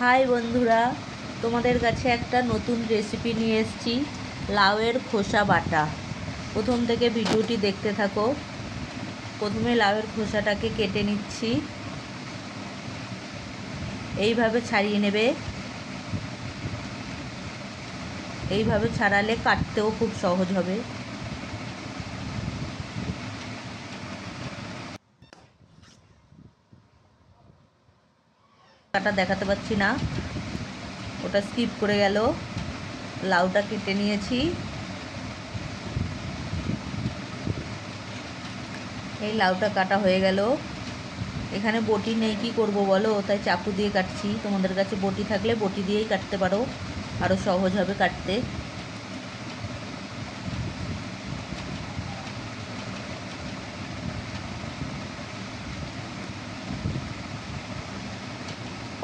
High বন্ধুরা, তোমাদের কাছে একটা নতুন রেসিপি নিয়ে এসেছি, লাউয়ের খোসা বাটা। প্রথম থেকে ভিডিওটি দেখতে থাকো। প্রথমে লাউয়ের খোসাটাকে কেটে নিচ্ছি, এইভাবে ছাড়িয়ে নেবে। এইভাবে ছাড়ালে কাটতেও খুব সহজ হবে। কাটা দেখাতে পাচ্ছি না, ওটা স্কিপ করে গেল। লাউটা কেটে নিয়েছি। এই লাউটা কাটা হয়ে গেল। এখানে বটি নেই, কি করব বলো, তাই চাকু দিয়ে কাটছি। তোমাদের কাছে বটি থাকলে বটি দিয়েই কাটতে পারো, আরও সহজ হবে কাটতে।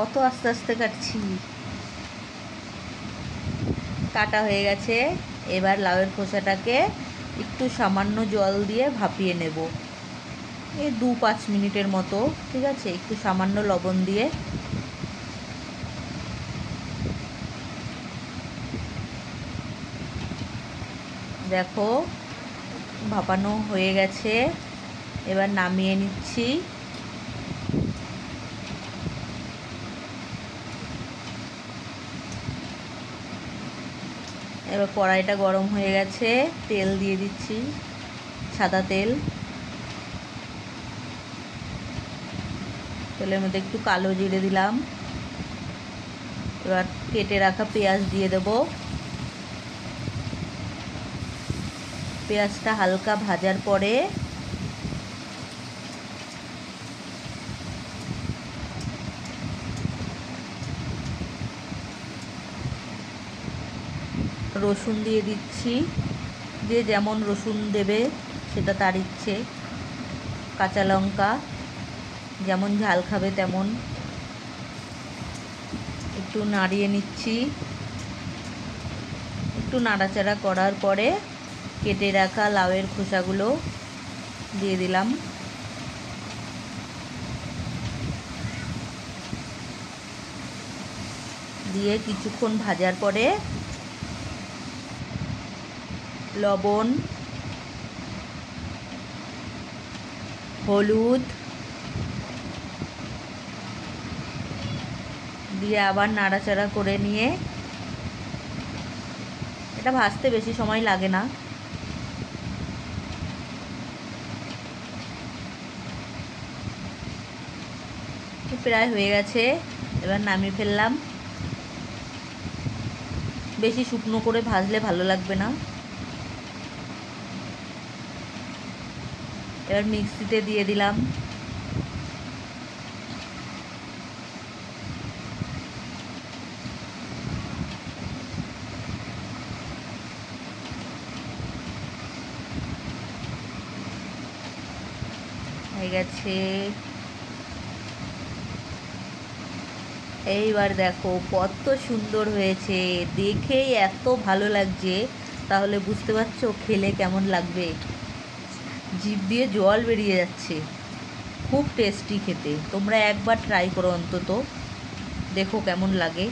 কত আস্তে আস্তে কাটছি। কাটা হয়ে গেছে। এবার লাউয়ের খোসাটাকে একটু সামান্য জল দিয়ে ভাপিয়ে নেব, এই 2-5 মিনিটের মতো। ঠিক আছে, একটু সামান্য লবণ দিয়ে। দেখো ভাপানো হয়ে গেছে, এবার নামিয়ে নিচ্ছি। এবার কড়াইটা গরম হয়ে গেছে, তেল দিয়ে দিচ্ছি, সাদা তেল। তেলের মধ্যে একটু কালো জিরে দিলাম। এবার কেটে রাখা পেঁয়াজ দিয়ে দেব। পেঁয়াজটা হালকা ভাজার পরে রসুন দিয়ে দিচ্ছি, দিয়ে যেমন রসুন দেবে সেটা তার ইচ্ছে। কাঁচা লঙ্কা, যেমন ঝাল খাবে তেমন। একটু নাড়িয়ে নিচ্ছি। একটু নাড়াচাড়া করার পরে কেটে রাখা লাউয়ের খোসাগুলো দিয়ে দিলাম। দিয়ে কিছুক্ষণ ভাজার পরে লবণ, হলুদ দিয়ে আবার নাড়াচাড়া করে নিয়ে, এটা ভাজতে বেশি সময় লাগে না। প্রায় হয়ে গেছে, এবার নামিয়ে ফেললাম। বেশি শুকনো করে ভাজলে ভালো লাগবে না। এবার মিক্সিতে দিয়ে দিলাম। হয়ে গেছে। এইবার দেখো কত সুন্দর হয়েছে, দেখেই এত ভালো লাগছে, তাহলে বুঝতে পারছো খেলে কেমন লাগবে। জিভ দিয়ে জল বেরিয়ে যাচ্ছে, খুব টেস্টি খেতে। তোমরা একবার ট্রাই করো অন্তত, দেখো কেমন লাগে।